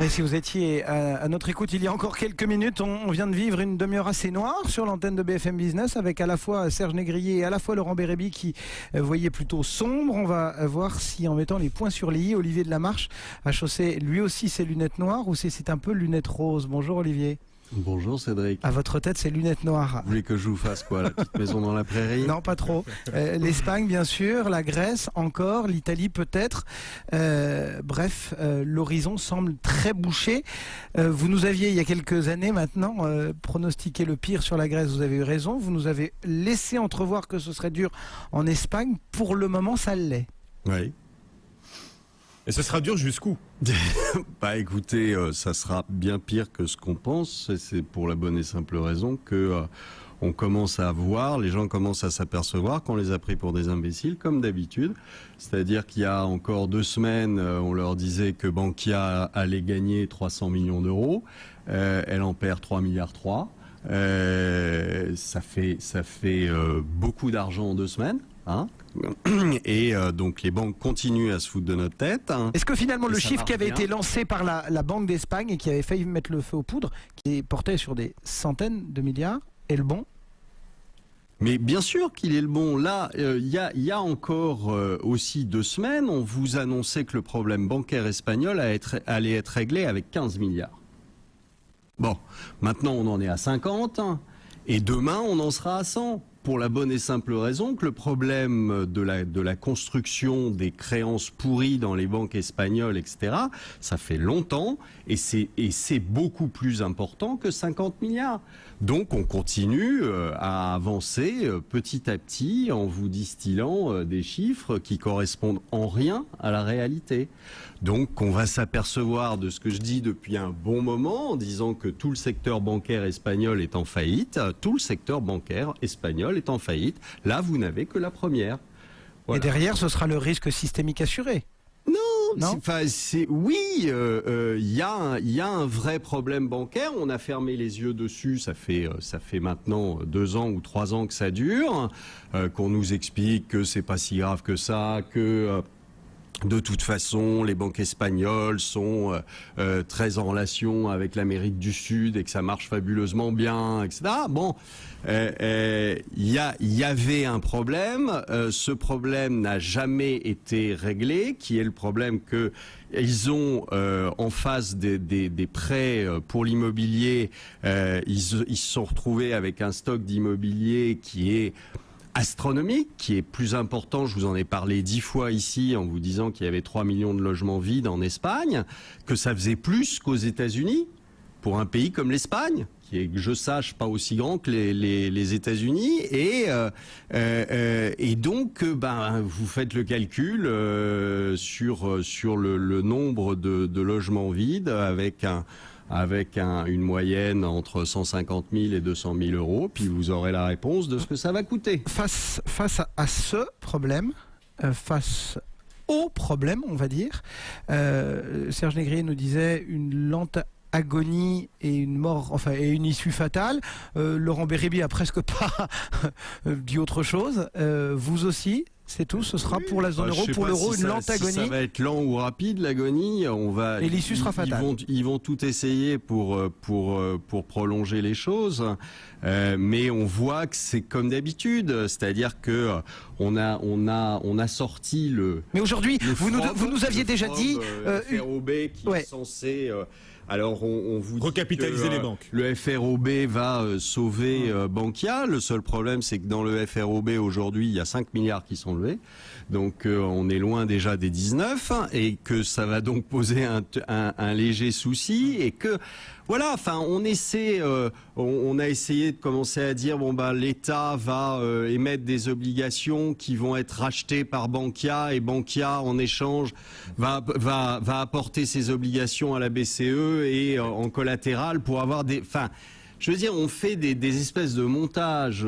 Et si vous étiez à notre écoute il y a encore quelques minutes, on vient de vivre une demi-heure assez noire sur l'antenne de BFM Business avec à la fois Serge Négrier et à la fois Laurent Bérébi qui voyaient plutôt sombre. On va voir si en mettant les points sur les i, Olivier de la Marche a chaussé lui aussi ses lunettes noires ou si c'est un peu lunettes roses. Bonjour Olivier. Bonjour Cédric. À votre tête, c'est lunettes noires. Vous voulez que je vous fasse quoi? La petite maison dans la prairie? Non, pas trop. L'Espagne, bien sûr, la Grèce, encore, l'Italie peut-être. Bref, l'horizon semble très bouché. Vous nous aviez, il y a quelques années maintenant, pronostiqué le pire sur la Grèce. Vous avez eu raison. Vous nous avez laissé entrevoir que ce serait dur en Espagne. Pour le moment, ça l'est. Oui. Et ce sera dur jusqu'où? Bah écoutez, ça sera bien pire que ce qu'on pense. C'est pour la bonne et simple raison que on commence à voir, les gens commencent à s'apercevoir qu'on les a pris pour des imbéciles, comme d'habitude. C'est-à-dire qu'il y a encore 2 semaines, on leur disait que Bankia allait gagner 300 millions d'euros. Elle en perd 3,3 milliards. Ça fait beaucoup d'argent en 2 semaines. Hein, et donc les banques continuent à se foutre de notre tête. Hein. Est-ce que finalement le chiffre qui avait bien été lancé par la Banque d'Espagne et qui avait failli mettre le feu aux poudres, qui portait sur des centaines de milliards, est le bon? Mais bien sûr qu'il est le bon. Là, il y a encore aussi 2 semaines, on vous annonçait que le problème bancaire espagnol allait être réglé avec 15 milliards. Bon, maintenant on en est à 50 et demain on en sera à 100. Pour la bonne et simple raison que le problème de la construction des créances pourries dans les banques espagnoles, etc., ça fait longtemps et c'est beaucoup plus important que 50 milliards. Donc on continue à avancer petit à petit en vous distillant des chiffres qui correspondent en rien à la réalité. Donc on va s'apercevoir de ce que je dis depuis un bon moment en disant que tout le secteur bancaire espagnol est en faillite. Tout le secteur bancaire espagnol est en faillite. Là, vous n'avez que la première. Voilà. Et derrière, ce sera le risque systémique assuré. Non, oui, il y a un vrai problème bancaire. On a fermé les yeux dessus. Ça fait maintenant 2 ans ou 3 ans que ça dure. Qu'on nous explique que c'est pas si grave que ça, que de toute façon, les banques espagnoles sont très en relation avec l'Amérique du Sud et que ça marche fabuleusement bien, etc. Bon, il y avait un problème. Ce problème n'a jamais été réglé, qui est le problème que ils ont en face des prêts pour l'immobilier. Ils se sont retrouvés avec un stock d'immobilier qui est astronomique, qui est plus important, je vous en ai parlé 10 fois ici en vous disant qu'il y avait 3 millions de logements vides en Espagne, que ça faisait plus qu'aux États-Unis, pour un pays comme l'Espagne, qui est, que je sache, pas aussi grand que les États-Unis, et donc vous faites le calcul sur le nombre de logements vides avec une moyenne entre 150 000 et 200 000 euros, puis vous aurez la réponse de ce que ça va coûter. Face à ce problème, face au problème, on va dire, Serge Négrier nous disait une lente agonie et une mort, enfin, et une issue fatale. Laurent Bérébi a presque pas dit autre chose. Vous aussi? C'est tout, ce sera pour la zone euro, pour l'euro, une lente agonie. Si ça va être lent ou rapide, l'agonie, et l'issue sera fatale. Ils vont tout essayer pour prolonger les choses, mais on voit que c'est comme d'habitude, c'est-à-dire que on a sorti le. Mais aujourd'hui, vous nous aviez déjà dit FROB qui est censé. Alors on vous dit recapitaliser les banques. Le FROB va sauver Bankia. Le seul problème, c'est que dans le FROB aujourd'hui, il y a 5 milliards qui sont levés. Donc on est loin déjà des 19 et que ça va donc poser un léger souci et que voilà, enfin on a essayé de commencer à dire l'État va émettre des obligations qui vont être rachetées par Bankia et Bankia en échange va apporter ses obligations à la BCE et en collatéral pour avoir des je veux dire, on fait des espèces de montages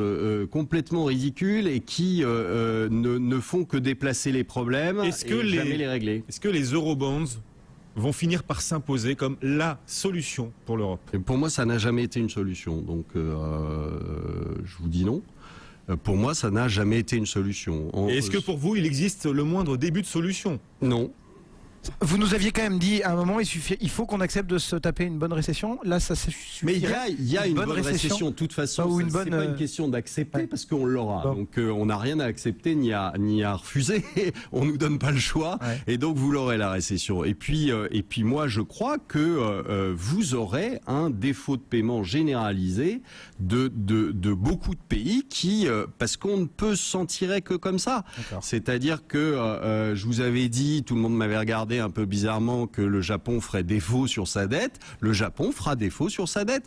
complètement ridicules et qui ne font que déplacer les problèmes et jamais les régler. Est-ce que les eurobonds vont finir par s'imposer comme la solution pour l'Europe? Pour moi, ça n'a jamais été une solution. Donc, je vous dis non. Pour moi, ça n'a jamais été une solution. Et est-ce que pour vous, il existe le moindre début de solution? Non. Vous nous aviez quand même dit à un moment, il faut qu'on accepte de se taper une bonne récession. Là, ça suffirait. Mais il y a une bonne récession. De toute façon, c'est pas une question d'accepter parce qu'on l'aura. Bon. Donc on n'a rien à accepter ni à refuser. On nous donne pas le choix. Ouais. Et donc vous l'aurez la récession. Et puis moi je crois que vous aurez un défaut de paiement généralisé de beaucoup de pays qui parce qu'on ne peut s'en tirer que comme ça. C'est-à-dire que je vous avais dit, tout le monde m'avait regardé un peu bizarrement que le Japon ferait défaut sur sa dette. Le Japon fera défaut sur sa dette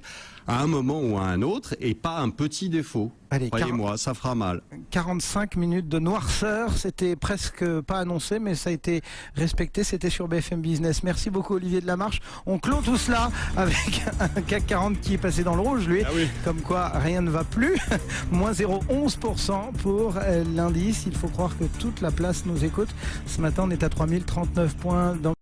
à un moment ou à un autre et pas un petit défaut. Allez, croyez-moi, ça fera mal. 45 minutes de noirceur, c'était presque pas annoncé, mais ça a été respecté, c'était sur BFM Business. Merci beaucoup Olivier Delamarche. On clôt tout cela avec un CAC 40 qui est passé dans le rouge, lui. Ah oui. Comme quoi, rien ne va plus. Moins 0,11% pour l'indice. Il faut croire que toute la place nous écoute. Ce matin, on est à 3039 points dans